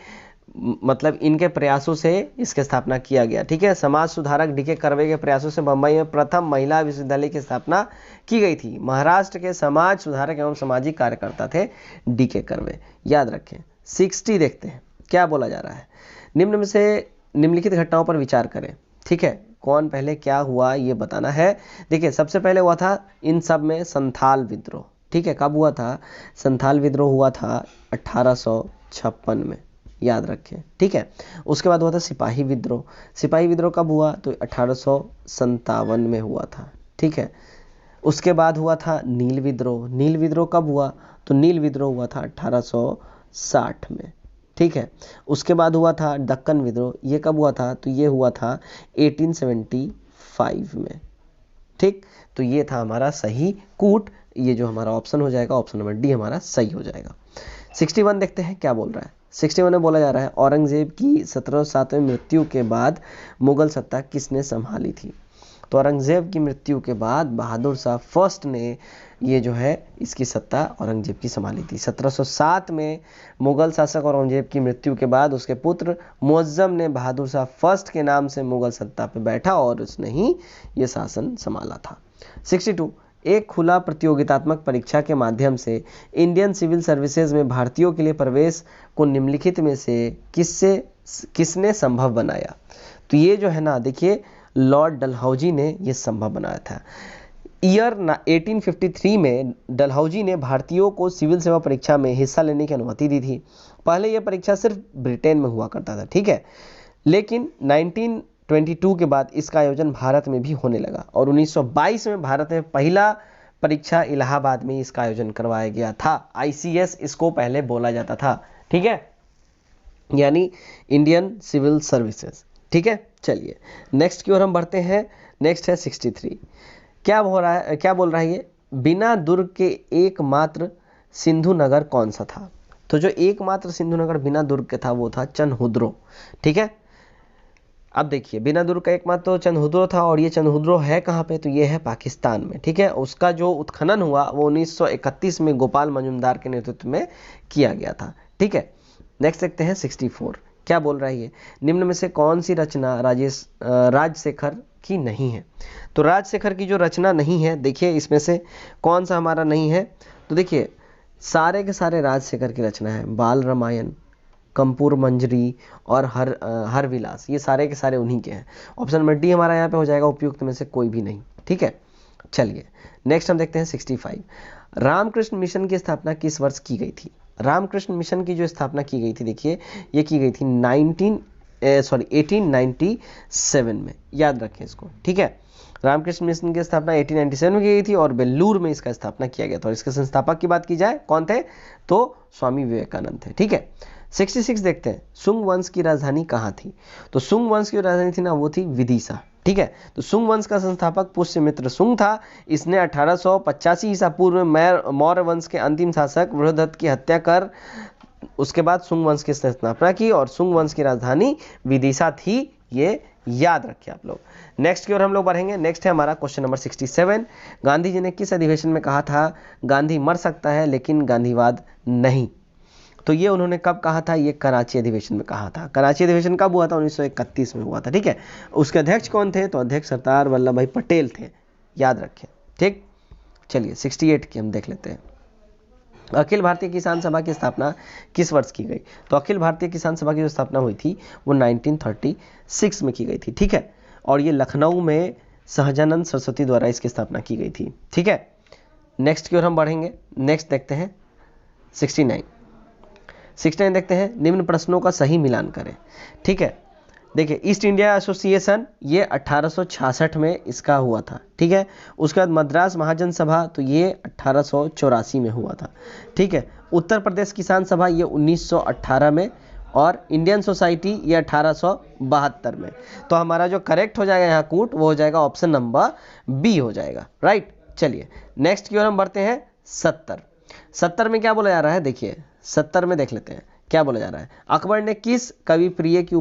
मतलब इनके प्रयासों से इसकी स्थापना किया गया। ठीक है, समाज सुधारक डी के कर्वे के प्रयासों से बंबई में प्रथम महिला विश्वविद्यालय की स्थापना की गई थी। महाराष्ट्र के समाज सुधारक एवं सामाजिक कार्यकर्ता थे डी के कर्वे, याद रखें। 60 देखते हैं क्या बोला जा रहा है। निम्न में से निम्नलिखित घटनाओं पर विचार करें। ठीक है, कौन पहले क्या हुआ ये बताना है। देखिए सबसे पहले हुआ था इन सब में संथाल विद्रोह। ठीक है, कब हुआ था? संथाल विद्रोह हुआ था 1856 में, याद रखें। ठीक है, उसके बाद हुआ था सिपाही विद्रोह। सिपाही विद्रोह कब हुआ? तो 1857 में हुआ था। ठीक है, उसके बाद हुआ था नील विद्रोह। नील विद्रोह कब हुआ? तो नील विद्रोह हुआ था 1860 में। ठीक है, उसके बाद हुआ था दक्कन विद्रोह। ये कब हुआ था? तो ये हुआ था 1875 में। ठीक, तो ये था हमारा सही कूट। ये जो हमारा ऑप्शन हो जाएगा, ऑप्शन नंबर डी हमारा सही हो जाएगा। 61 देखते हैं क्या बोल रहा है। 61 में बोला जा रहा है औरंगजेब की 1707 में मृत्यु के बाद मुगल सत्ता किसने संभाली थी? तो औरंगजेब की मृत्यु के बाद बहादुर शाह फर्स्ट ने ये जो है इसकी सत्ता औरंगजेब की संभाली थी। 1707 में मुगल शासक औरंगजेब की मृत्यु के बाद उसके पुत्र मुअज्जम ने बहादुर शाह फर्स्ट के नाम से मुगल सत्ता पर बैठा और उसने ही ये शासन संभाला था। 62 एक खुला प्रतियोगितात्मक परीक्षा के माध्यम से इंडियन सिविल सर्विसेज में भारतीयों के लिए प्रवेश को निम्नलिखित में से किसने संभव बनाया? तो ये जो है ना, देखिए लॉर्ड डलहौजी ने ये संभव बनाया था। ईयर 1853 में डलहौजी ने भारतीयों को सिविल सेवा परीक्षा में हिस्सा लेने की अनुमति दी थी। पहले यह परीक्षा सिर्फ ब्रिटेन में हुआ करता था। ठीक है, लेकिन 1922 के बाद इसका आयोजन भारत में भी होने लगा और 1922 में भारत में पहला परीक्षा इलाहाबाद में इसका आयोजन करवाया गया था। ICS इसको पहले बोला जाता था। ठीक है, यानी इंडियन सिविल सर्विसेज। ठीक है, चलिए नेक्स्ट की ओर हम बढ़ते हैं। नेक्स्ट है 63। क्या बोल रहा है ये? बिना दुर्ग के एकमात्र सिंधु नगर कौन सा था? तो जो एकमात्र सिंधु नगर बिना दुर्ग के था वो था चंदहुद्रो। ठीक है, अब देखिए बिना दुर्ग का एकमात्र तो चंदहुद्रो था और ये चंदहुद्रो है कहाँ पे? तो ये है पाकिस्तान में। ठीक है, उसका जो उत्खनन हुआ वो 1931 में गोपाल मंजुमदार के नेतृत्व में किया गया था। ठीक है, नेक्स्ट देखते हैं 64। क्या बोल रहा है ये? निम्न में से कौन सी रचना राजशेखर की नहीं है? तो राजशेखर की जो रचना नहीं है, देखिए इसमें से कौन सा हमारा नहीं है? तो देखिए सारे के सारे राजशेखर की रचना है। बाल रामायण, कंपूर मंजरी और हर विलास, ये सारे के सारे उन्हीं के हैं। ऑप्शन नंबर डी हमारा यहाँ पे हो जाएगा, उपयुक्त में से कोई भी नहीं। ठीक है, चलिए नेक्स्ट हम देखते हैं 65। रामकृष्ण मिशन की स्थापना किस वर्ष की गई थी? रामकृष्ण मिशन की जो स्थापना की गई थी, देखिए ये की गई थी 1897 में, याद रखें इसको। ठीक है, रामकृष्ण मिशन की स्थापना 1897 में की गई थी और बेल्लूर में इसका स्थापना किया गया था। और इसके संस्थापक की बात की जाए कौन थे? तो स्वामी विवेकानंद थे। ठीक है, 66 देखते हैं। सुंग वंश की राजधानी कहाँ थी? तो सुंग वंश की राजधानी थी ना, वो थी विदिशा। ठीक है, तो सुंग वंश का संस्थापक पुष्यमित्र सुंग था। इसने 1885 ईसा पूर्व में मौर्य वंश के अंतिम शासक वृषदत्त की हत्या कर उसके बाद सुंग वंश की स्थापना की और सुंग वंश की राजधानी विदिशा थी। ये याद रखिए आप लोग। नेक्स्ट की ओर हम लोग बढ़ेंगे। नेक्स्ट है हमारा क्वेश्चन नंबर 67। गांधी जी ने किस अधिवेशन में कहा था गांधी मर सकता है लेकिन गांधीवाद नहीं? तो ये उन्होंने कब कहा था? ये कराची अधिवेशन में कहा था। कराची अधिवेशन कब हुआ था? 1931 में हुआ था। ठीक है, उसके अध्यक्ष कौन थे? तो अध्यक्ष सरदार वल्लभ भाई पटेल थे, याद रखें। ठीक, चलिए 68 की हम देख लेते हैं। अखिल भारतीय किसान सभा की स्थापना किस वर्ष की गई? तो अखिल भारतीय किसान सभा की जो स्थापना हुई थी वो 1936 में की गई थी। ठीक है, और ये लखनऊ में सहजानंद सरस्वती द्वारा इसकी स्थापना की गई थी। ठीक है, नेक्स्ट की ओर हम बढ़ेंगे। नेक्स्ट देखते हैं 69 देखते हैं। निम्न प्रश्नों का सही मिलान करें। ठीक है, देखिए ईस्ट इंडिया एसोसिएशन ये 1866 में इसका हुआ था। ठीक है, उसके बाद मद्रास महाजन सभा तो ये 1884 में हुआ था। ठीक है, उत्तर प्रदेश किसान सभा ये 1918 में और इंडियन सोसाइटी ये 1872 में। तो हमारा जो करेक्ट हो जाएगा यहाँ कूट वो हो जाएगा ऑप्शन नंबर बी हो जाएगा। राइट, चलिए नेक्स्ट की ओर हम बढ़ते हैं। 70 में क्या बोला जा रहा है? देखिए 70 में देख लेते हैं क्या बोला जा रहा है। अकबर ने किसे कवि प्रिय की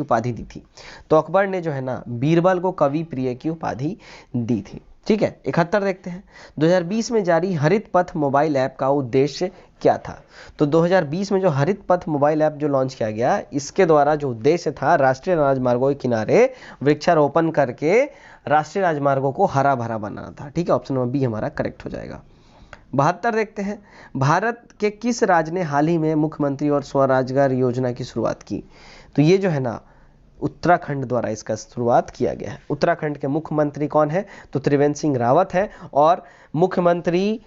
उपाधि दी थी? तो अकबर ने जो है ना बीरबल को कवि प्रिय की उपाधि दी थी। ठीक है, 71 देखते हैं। 2020 में जारी हरित पथ मोबाइल ऐप का उद्देश्य क्या था? तो 2020 में जो हरित पथ मोबाइल ऐप जो लॉन्च किया गया, इसके द्वारा जो उद्देश्य था राष्ट्रीय राजमार्गों के किनारे वृक्षारोपण करके राष्ट्रीय राजमार्गों को हरा भरा बनाना था। ठीक है, ऑप्शन नंबर बी हमारा करेक्ट हो जाएगा। 72 देखते हैं, भारत के किस राज्य ने हाल ही में मुख्यमंत्री और स्वरोजगार योजना की शुरुआत की? तो ये जो है ना उत्तराखंड द्वारा इसका शुरुआत किया गया है। उत्तराखंड के मुख्यमंत्री कौन है? तो त्रिवेंद्र सिंह रावत है। और मुख्यमंत्री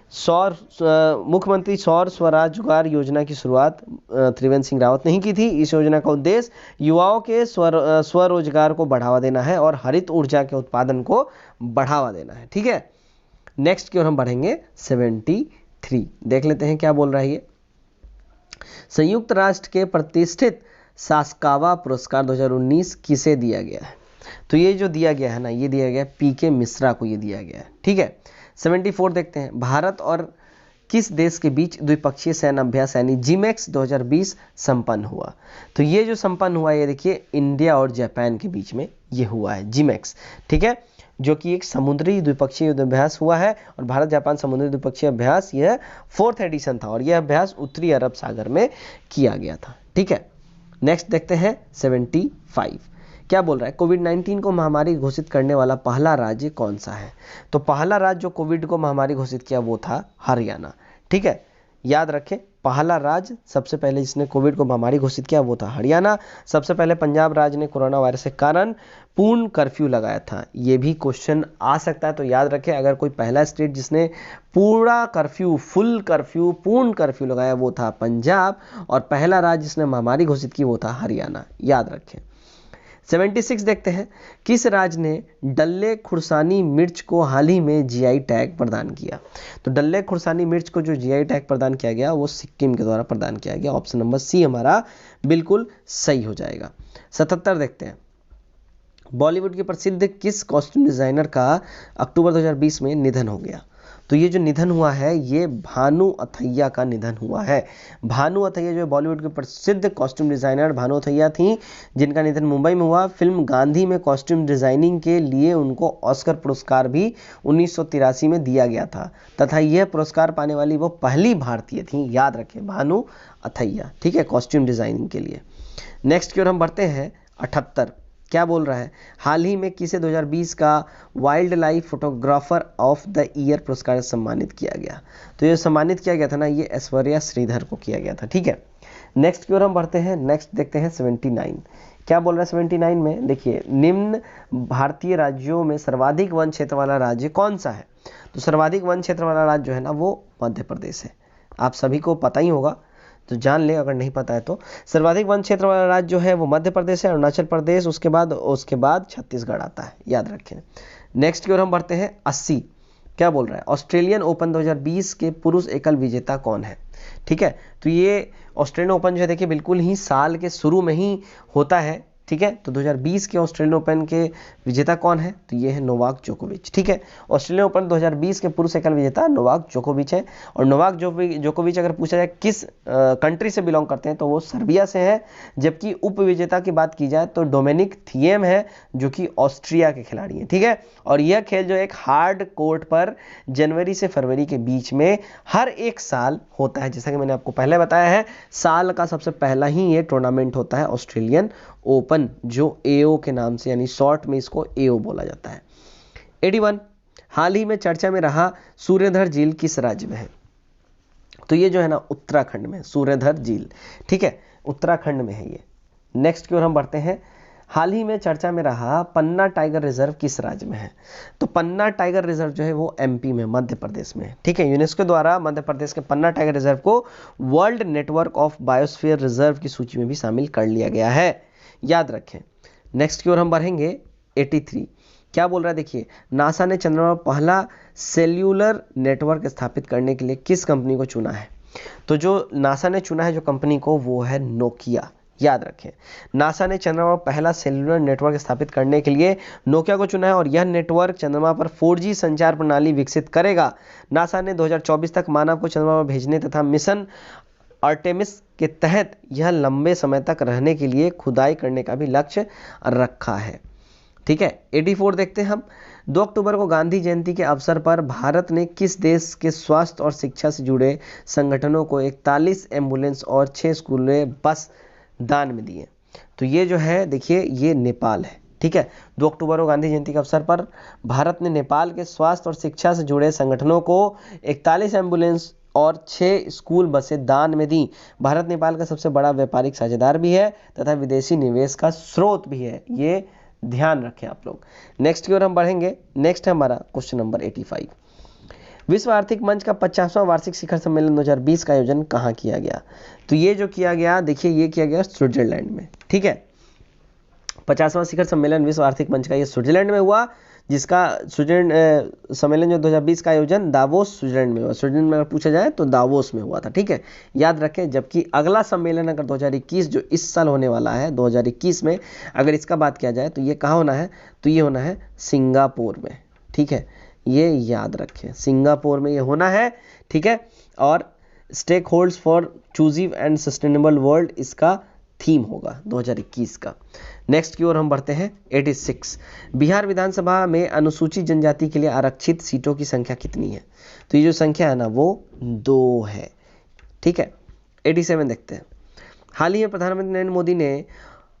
सौर स्वरोजगार योजना की शुरुआत त्रिवेंद्र सिंह रावत ने ही की थी। इस योजना का उद्देश्य युवाओं के स्वरोजगार को बढ़ावा देना है और हरित ऊर्जा के उत्पादन को बढ़ावा देना है। ठीक है, नेक्स्ट की ओर हम बढ़ेंगे 73। देख लेते हैं क्या बोल रहा है ये। संयुक्त राष्ट्र के प्रतिष्ठित सासकावा पुरस्कार 2019 किसे दिया गया है? तो ये जो दिया गया है ना, ये दिया गया पीके मिश्रा को ये दिया गया है। ठीक है, 74 देखते हैं, भारत और किस देश के बीच द्विपक्षीय सैन्य अभ्यास यानी जिमेक्स 2020 संपन्न हुआ? तो ये जो संपन्न हुआ ये देखिए इंडिया और जापान के बीच में ये हुआ है जिमेक्स। ठीक है, जो कि एक समुद्री द्विपक्षीय युद्ध अभ्यास हुआ है और भारत जापान समुद्री द्विपक्षीय अभ्यास यह 4th एडिशन था और यह अभ्यास उत्तरी अरब सागर में किया गया था। ठीक है, नेक्स्ट देखते हैं 75। क्या बोल रहा है? कोविड-19 को महामारी घोषित करने वाला पहला राज्य कौन सा है? तो पहला राज्य जो कोविड को महामारी घोषित किया वो था हरियाणा। ठीक है, याद रखें पहला राज्य सबसे पहले जिसने कोविड को महामारी घोषित किया वो था हरियाणा। सबसे पहले पंजाब राज्य ने कोरोना वायरस के कारण पूर्ण कर्फ्यू लगाया था। ये भी क्वेश्चन आ सकता है, तो याद रखें अगर कोई पहला स्टेट जिसने पूरा कर्फ्यू, फुल कर्फ्यू, पूर्ण कर्फ्यू लगाया वो था पंजाब और पहला राज्य जिसने महामारी घोषित की वो था हरियाणा। याद रखें। 76 देखते हैं, किस राज्य ने डल्ले खुर्सानी मिर्च को हाल ही में जीआई टैग प्रदान किया? तो डल्ले खुर्सानी मिर्च को जो जीआई टैग प्रदान किया गया वो सिक्किम के द्वारा प्रदान किया गया। ऑप्शन नंबर सी हमारा बिल्कुल सही हो जाएगा। 77 देखते हैं, बॉलीवुड के प्रसिद्ध किस कॉस्ट्यूम डिजाइनर का अक्टूबर 2020 में निधन हो गया? तो ये जो निधन हुआ है ये भानु अथैया का निधन हुआ है। भानु अथैया जो बॉलीवुड के प्रसिद्ध कॉस्ट्यूम डिजाइनर भानु अथैया थी, जिनका निधन मुंबई में हुआ। फिल्म गांधी में कॉस्ट्यूम डिजाइनिंग के लिए उनको ऑस्कर पुरस्कार भी 1983 में दिया गया था तथा यह पुरस्कार पाने वाली वो पहली भारतीय थी। याद रखें भानु अथैया। ठीक है, कॉस्ट्यूम डिजाइनिंग के लिए। नेक्स्ट की ओर हम बढ़ते हैं 78। क्या बोल रहा है? हाल ही में किसे 2020 का wild life photographer of the year पुरस्कार से सम्मानित किया गया? तो ये सम्मानित किया गया था ना, ये ऐश्वर्या श्रीधर को किया गया था। ठीक है, नेक्स्ट की ओर हम बढ़ते हैं। नेक्स्ट देखते हैं 79। क्या बोल रहा है 79 में? देखिए, निम्न भारतीय राज्यों में सर्वाधिक वन क्षेत्र वाला राज्य कौन सा है? तो सर्वाधिक वन क्षेत्र वाला राज्य जो है ना वो मध्य प्रदेश है। आप सभी को पता ही होगा, तो जान ले अगर नहीं पता है तो। सर्वाधिक वन क्षेत्र वाला राज्य जो है वो मध्य प्रदेश है, अरुणाचल प्रदेश, उसके बाद छत्तीसगढ़ आता है। याद रखें। नेक्स्ट की ओर हम बढ़ते हैं 80। क्या बोल रहा है? ऑस्ट्रेलियन ओपन 2020 के पुरुष एकल विजेता कौन है? ठीक है, तो ये ऑस्ट्रेलियन ओपन जो है देखिए बिल्कुल ही साल के शुरू में ही होता है। ठीक है, तो 2020 के ऑस्ट्रेलियन ओपन के विजेता कौन है? तो ये है नोवाक जोकोविच। ठीक है, ऑस्ट्रेलियन ओपन 2020 के पुरुष एकल विजेता नोवाक जोकोविच है। और नोवाक जोकोविच अगर पूछा जाए किस कंट्री से बिलोंग करते हैं तो वो सर्बिया से है। जबकि उप विजेता की बात की जाए तो डोमिनिक थिएम है जो कि ऑस्ट्रिया के खिलाड़ी हैं। ठीक है, और यह खेल जो एक हार्ड कोर्ट पर जनवरी से फरवरी के बीच में हर एक साल होता है। जैसा कि मैंने आपको पहले बताया है, साल का सबसे पहला ही ये टूर्नामेंट होता है ऑस्ट्रेलियन ओपन, जो एओ के नाम से यानी शॉर्ट में इसको एओ बोला जाता है। 81। हाल ही में चर्चा में रहा सूर्यधर झील किस राज्य में है? तो ये जो है ना उत्तराखंड में सूर्यधर झील। ठीक है, उत्तराखंड में है ये। नेक्स्ट की ओर हम बढ़ते हैं। हाल ही में चर्चा में रहा पन्ना टाइगर रिजर्व किस राज्य में है? तो पन्ना टाइगर रिजर्व जो है वो एमपी में, मध्य प्रदेश में है। ठीक है, यूनेस्को द्वारा मध्य प्रदेश के पन्ना टाइगर रिजर्व को world network of biosphere reserve की सूची में भी शामिल कर लिया गया है। याद रखें। नेक्स्ट की ओर हम बढ़ेंगे 83। क्या बोल रहा है? देखिए, नासा ने चंद्रमा पर पहला सेल्यूलर नेटवर्क स्थापित करने के लिए किस कंपनी को चुना है? तो जो नासा ने चुना है जो कंपनी को वो है नोकिया। याद रखें, नासा ने चंद्रमा पर पहला सेल्यूलर नेटवर्क स्थापित करने के लिए नोकिया को चुना है और यह नेटवर्क चंद्रमा पर 4G संचार प्रणाली विकसित करेगा। नासा ने 2024 तक मानव को चंद्रमा पर भेजने तथा मिशन आर्टेमिस के तहत यह लंबे समय तक रहने के लिए खुदाई करने का भी लक्ष्य रखा है। ठीक है, 84 देखते हैं हम। 2 अक्टूबर को गांधी जयंती के अवसर पर भारत ने किस देश के स्वास्थ्य और शिक्षा से जुड़े संगठनों को 41 एम्बुलेंस और 6 स्कूलें बस दान में दिए? तो ये जो है देखिए ये नेपाल है। ठीक है। 2 अक्टूबर को गांधी जयंती के अवसर पर भारत ने नेपाल के स्वास्थ्य और शिक्षा से जुड़े संगठनों को 41 एम्बुलेंस और 6 स्कूल बसें दान में दी। भारत नेपाल का सबसे बड़ा व्यापारिक साझेदार भी है तथा विदेशी निवेश का स्रोत भी है, ये ध्यान रखें आप लोग। नेक्स्ट की ओर हम बढ़ेंगे। नेक्स्ट है हमारा क्वेश्चन नंबर 85। विश्व आर्थिक मंच का 50वां वार्षिक शिखर सम्मेलन 2020 का आयोजन कहाँ किया गया? तो ये जो किया गया, देखिए ये किया गया स्विट्जरलैंड में, ठीक है। 50वां शिखर सम्मेलन विश्व आर्थिक मंच का ये स्विट्जरलैंड में हुआ, जिसका स्विट्जरलैंड सम्मेलन जो 2020 का आयोजन दावोस स्विट्जरलैंड में हुआ। स्विट्जरलैंड में अगर पूछा जाए तो दावोस में हुआ था, ठीक है, याद रखें। जबकि अगला सम्मेलन अगर 2021 जो इस साल होने वाला है 2021 में, अगर इसका बात किया जाए तो ये कहाँ होना है? तो ये होना है सिंगापुर में, ठीक है, ये याद रखें, सिंगापुर में ये होना है, ठीक है। और स्टेक होल्ड्स फॉर चूजिव एंड सस्टेनेबल वर्ल्ड इसका थीम होगा 2021 का। नेक्स्ट की ओर हम बढ़ते हैं। 86 बिहार विधानसभा में अनुसूचित जनजाति के लिए आरक्षित सीटों की संख्या कितनी है? तो ये जो संख्या है ना वो 2 है, ठीक है। 87 देखते हैं। हाल ही में प्रधानमंत्री नरेंद्र मोदी ने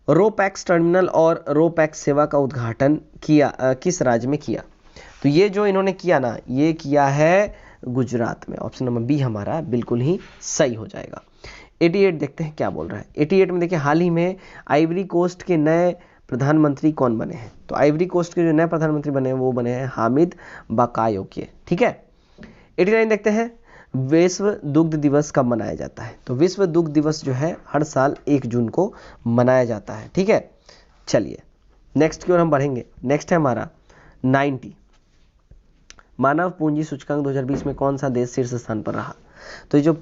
रोपैक्स टर्मिनल और रोपैक्स सेवा का उद्घाटन किया किस राज्य में किया? तो ये जो इन्होंने किया ना, ये किया है गुजरात में। ऑप्शन नंबर बी हमारा बिल्कुल ही सही हो जाएगा। 88 देखते हैं क्या बोल रहा है। 88 में देखिए, हाल ही में आइवरी कोस्ट के नए प्रधानमंत्री कौन बने हैं? तो आइवरी कोस्ट के जो नए प्रधानमंत्री बने हैं वो बने हैं हामिद बाकायोके, ठीक है। 89 देखते हैं, विश्व दुग्ध दिवस कब मनाया जाता है? तो विश्व दुग्ध दिवस जो है हर साल 1 जून को मनाया जाता है, ठीक है। चलिए नेक्स्ट की ओर हम बढ़ेंगे। नेक्स्ट है हमारा 90 मानव पूंजी सूचकांक 2020 में कौन सा देश शीर्ष स्थान पर रहा? तो ये जो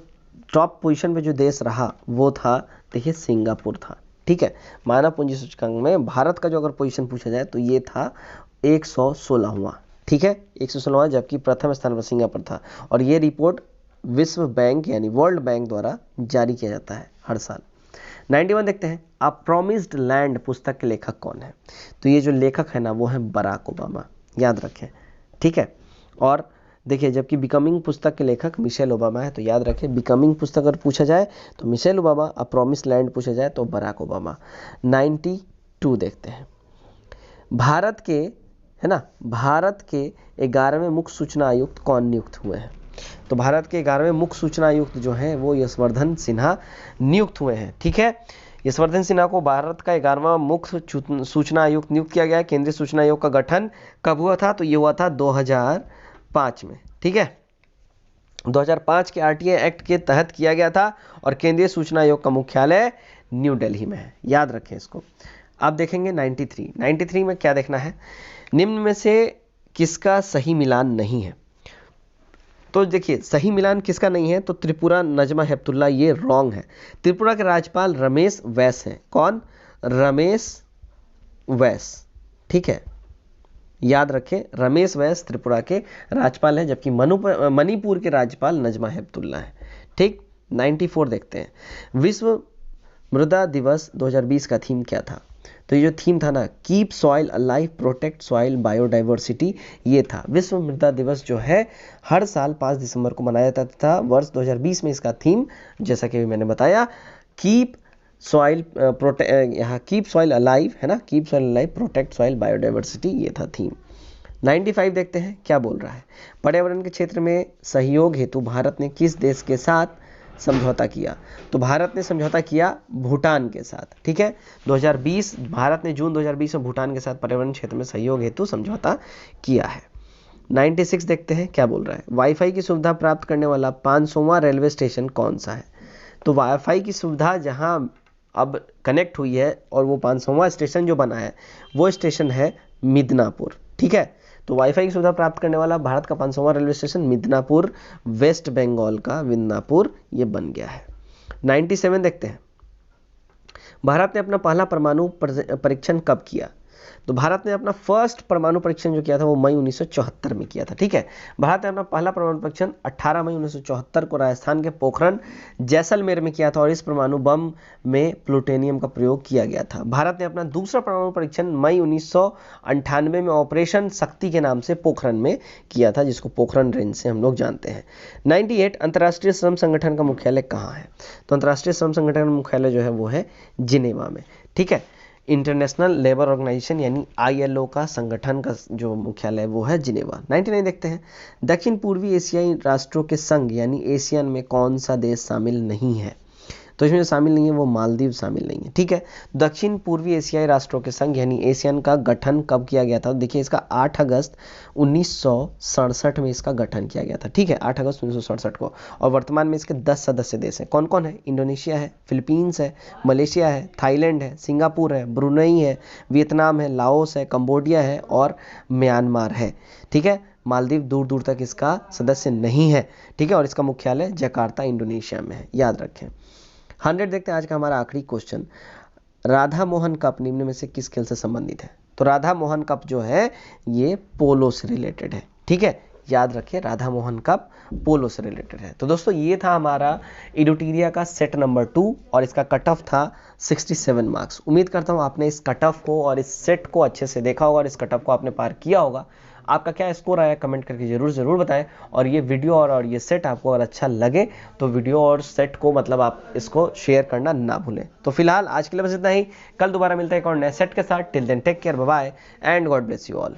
टॉप पोजीशन पे जो देश रहा वो था, देखिए सिंगापुर था, ठीक है। मानव पूंजी सूचकांक में भारत का जो अगर पोजीशन पूछा जाए तो ये था 116वां, ठीक है, 116वां, जबकि प्रथम स्थान पर सिंगापुर था। और ये रिपोर्ट विश्व बैंक यानी वर्ल्ड बैंक द्वारा जारी किया जाता है हर साल। 91 देखते हैं, अ प्रॉमिस्ड लैंड पुस्तक के लेखक कौन है? तो ये जो लेखक है ना वो है बराक ओबामा, याद रखें, ठीक है। और देखिए, जबकि बिकमिंग पुस्तक के लेखक मिशेल ओबामा है, तो याद रखें बिकमिंग पुस्तक अगर पूछा जाए तो मिशेल ओबामा, अ प्रॉमिस्ड लैंड पूछा जाए तो बराक ओबामा। 92 देखते हैं, भारत के, है ना, भारत के 11वें मुख्य सूचना आयुक्त कौन नियुक्त हुए हैं? तो भारत के 11वें मुख्य सूचना आयुक्त जो हैं वो यशवर्धन सिन्हा नियुक्त हुए हैं, ठीक है। यशवर्धन सिन्हा को भारत का 11वां मुख्य सूचना आयुक्त नियुक्त किया गया है। केंद्रीय सूचना आयोग का गठन कब हुआ था? तो ये हुआ था 2005 में, ठीक है। 2005 के आरटीआई एक्ट के तहत किया गया था और केंद्रीय सूचना आयोग का मुख्यालय न्यू दिल्ली में है, याद रखें इसको। अब देखेंगे 93 में क्या देखना है, निम्न में से किसका सही मिलान नहीं है? तो देखिए सही मिलान किसका नहीं है? तो त्रिपुरा नजमा हेपतुल्ला, ये रॉन्ग है। त्रिपुरा के राज्यपाल रमेश वैस हैं। कौन? रमेश वैस, ठीक है, याद रखें, रमेश वैस त्रिपुरा के राज्यपाल हैं, जबकि मणिपुर के राज्यपाल नजमा हेपतुल्ला है, ठीक। 94 देखते हैं, विश्व मृदा दिवस 2020 का थीम क्या था? तो ये जो थीम था ना, keep soil alive protect soil biodiversity, ये था। विश्व मृदा दिवस जो है हर साल 5 दिसंबर को मनाया जाता था। वर्ष 2020 में इसका थीम, जैसा कि मैंने बताया, कीप सॉइल यहाँ कीप सॉइल अलाइव है ना, keep soil alive protect soil biodiversity, ये था थीम। 95 देखते हैं क्या बोल रहा है, पर्यावरण के क्षेत्र में सहयोग हेतु भारत ने किस देश के साथ समझौता किया? तो भारत ने समझौता किया भूटान के साथ, ठीक है। 2020 भारत ने जून 2020 में भूटान के साथ पर्यावरण क्षेत्र में सहयोग हेतु समझौता किया है। 96 देखते हैं क्या बोल रहा है, वाईफाई की सुविधा प्राप्त करने वाला 500वां रेलवे स्टेशन कौन सा है? तो वाईफाई की सुविधा जहां अब कनेक्ट हुई है और वो 500वां स्टेशन जो बना है वो स्टेशन है मिदनापुर, ठीक है। तो वाईफाई की सुविधा प्राप्त करने वाला भारत का 500वां railway station Midnapore, west Bengal का मिदनापुर, ये बन गया है। 97 देखते हैं, भारत ने अपना पहला परमाणु परीक्षण कब किया? तो भारत ने अपना फर्स्ट परमाणु परीक्षण जो किया था वो मई 1974 में किया था, ठीक है। भारत ने अपना पहला परमाणु परीक्षण 18 मई 1974 को राजस्थान के पोखरण जैसलमेर में किया था और इस परमाणु बम में प्लूटोनियम का प्रयोग किया गया था। भारत ने अपना दूसरा परमाणु परीक्षण मई 1998 में ऑपरेशन शक्ति के नाम से पोखरण में किया था, जिसको पोखरण रेंज से हम लोग जानते हैं। 98 अंतर्राष्ट्रीय श्रम संगठन का मुख्यालय कहाँ है? तो अंतर्राष्ट्रीय श्रम संगठन का मुख्यालय जो है वो है जिनेवा में, ठीक है। इंटरनेशनल लेबर ऑर्गेनाइजेशन यानी ILO का संगठन का जो मुख्यालय वो है जिनेवा। 99 देखते हैं, दक्षिण पूर्वी एशियाई राष्ट्रों के संघ यानी एशियन में कौन सा देश शामिल नहीं है? तो इसमें जो शामिल नहीं है वो मालदीव शामिल नहीं है। ठीक है, दक्षिण पूर्वी एशियाई राष्ट्रों के संघ यानी एशियन का गठन कब किया गया था? देखिए इसका 8 अगस्त 1967 में इसका गठन किया गया था। ठीक है, 8 अगस्त 1967 को। और वर्तमान में इसके 10 सदस्य देश हैं। कौन कौन है? इंडोनेशिया है, फिलीपींस है, मलेशिया है, थाईलैंड है, सिंगापुर है, ब्रुनई है, वियतनाम है, लाओस है, कंबोडिया है और म्यांमार है। ठीक है, मालदीव दूर दूर तक इसका सदस्य नहीं है। ठीक है, और इसका मुख्यालय जकार्ता इंडोनेशिया में है, याद रखें। 100 देखते हैं आज का हमारा आखिरी क्वेश्चन। राधा मोहन कप निम्न में से किस खेल से संबंधित है? तो राधा मोहन कप जो है ये पोलो से रिलेटेड है। ठीक है, याद रखिए राधा मोहन कप पोलो से रिलेटेड है। तो दोस्तों ये था हमारा एडुटीरिया का सेट नंबर 2 और इसका कट ऑफ था 67 मार्क्स। उम्मीद करता हूँ आपने इस कट ऑफ को और इस सेट को अच्छे से देखा होगा और इस कट ऑफ को आपने पार किया होगा। आपका क्या स्कोर आया कमेंट करके जरूर बताएं। और ये वीडियो और ये सेट आपको अगर अच्छा लगे तो वीडियो और सेट को मतलब आप इसको शेयर करना ना भूलें। तो फिलहाल आज के लिए बस इतना ही। कल दोबारा मिलते हैं एक और नए सेट के साथ। Till then take care, bye bye and God bless you all.